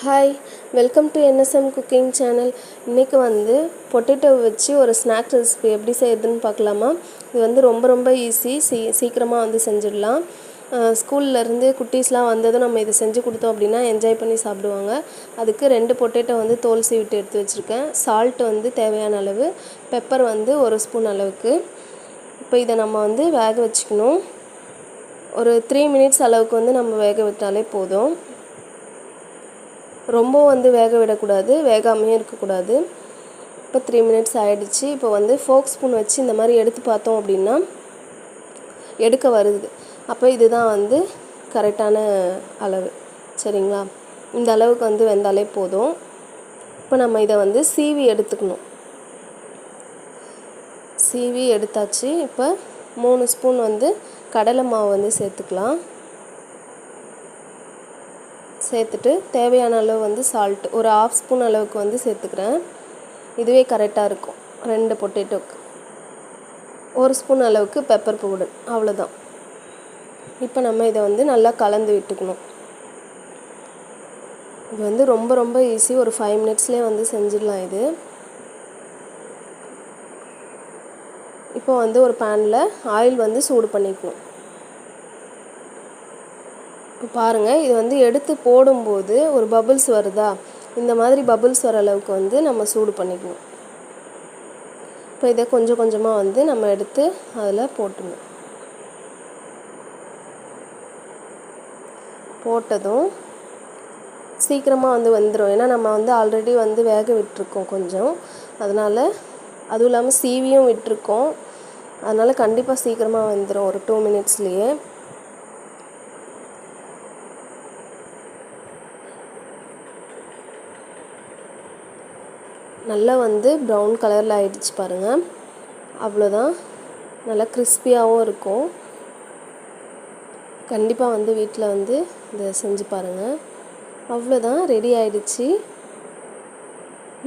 Hi, welcome to NSM cooking channel. இன்றைக்கி வந்து potato வச்சு ஒரு ஸ்நாக்ஸ் ரெசிபி எப்படி செய்யுதுன்னு பார்க்கலாமா. இது வந்து ரொம்ப ஈஸி, சீக்கிரமாக வந்து செஞ்சிடலாம். ஸ்கூல்லேருந்து குட்டீஸ்லாம் வந்ததும் நம்ம இதை செஞ்சு கொடுத்தோம் அப்படின்னா என்ஜாய் பண்ணி சாப்பிடுவாங்க. அதுக்கு 2 பொட்டேட்டோ வந்து தோல் சீவிட்டு எடுத்து வச்சுருக்கேன். சால்ட்டு வந்து தேவையான அளவு, பெப்பர் வந்து 1 ஸ்பூன் அளவுக்கு. இப்போ இதை நம்ம வந்து வேக வச்சுக்கணும். ஒரு 3 மினிட்ஸ் அளவுக்கு வந்து நம்ம வேக விட்டாலே போதும். ரொம்ப வந்து வேக விடக்கூடாது, வேகாமையும் இருக்கக்கூடாது. இப்போ 3 மினிட்ஸ் ஆகிடுச்சு. இப்போ வந்து ஃபோக் ஸ்பூன் வச்சு இந்த மாதிரி எடுத்து பார்த்தோம் அப்படின்னா எடுக்க வருது. அப்போ இதுதான் வந்து கரெக்டான அளவு, சரிங்களா? இந்த அளவுக்கு வந்து வெந்தாலே போதும். இப்போ நம்ம இதை வந்து சீவி எடுத்துக்கணும். சீவி எடுத்தாச்சு. இப்போ 3 ஸ்பூன் வந்து கடலை மாவு வந்து சேர்த்துக்கலாம். சேர்த்துட்டு தேவையான அளவு வந்து சால்ட்டு ஒரு 1/2 ஸ்பூன் அளவுக்கு வந்து சேர்த்துக்கிறேன். இதுவே கரெக்டாக இருக்கும் 2 பொட்டேட்டோக்கு. 1 ஸ்பூன் அளவுக்கு பெப்பர் பவுடர், அவ்வளோதான். இப்போ நம்ம இதை வந்து நல்லா கலந்து விட்டுக்கணும். இது வந்து ரொம்ப ஈஸி, ஒரு 5 மினிட்ஸ்லேயே வந்து செஞ்சிடலாம் இது. இப்போ வந்து ஒரு பேனில் ஆயில் வந்து சூடு பண்ணிக்கணும். இப்போ பாருங்கள், இது வந்து எடுத்து போடும்போது ஒரு பபுள்ஸ் வருதா, இந்த மாதிரி பபுள்ஸ் வர அளவுக்கு வந்து நம்ம சூடு பண்ணிக்கணும். இப்போ இதை கொஞ்சம் கொஞ்சமாக வந்து நம்ம எடுத்து அதில் போட்டுடணும். போட்டதும் சீக்கிரமாக வந்து வெந்துடும். ஏன்னா நம்ம வந்து ஆல்ரெடி வந்து வேக விட்டுருக்கோம் கொஞ்சம், அதனால் அதுவும் இல்லாமல் சீவியும் விட்டுருக்கோம். அதனால் கண்டிப்பாக சீக்கிரமாக வெந்துடும், ஒரு 2 மினிட்ஸ்லேயே. நல்லா வந்து ப்ரௌன் கலரில் ஆகிடுச்சு பாருங்கள். அவ்வளோதான், நல்லா கிறிஸ்பியாகவும் இருக்கும். கண்டிப்பாக வந்து வீட்டில் வந்து இதை செஞ்சு பாருங்கள். அவ்வளோதான், ரெடி ஆகிடுச்சு.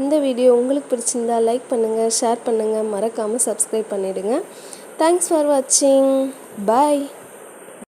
இந்த வீடியோ உங்களுக்கு பிடிச்சிருந்தா லைக் பண்ணுங்கள், ஷேர் பண்ணுங்கள், மறக்காமல் சப்ஸ்கிரைப் பண்ணிவிடுங்க. தேங்க்ஸ் ஃபார் வாட்சிங். பாய்.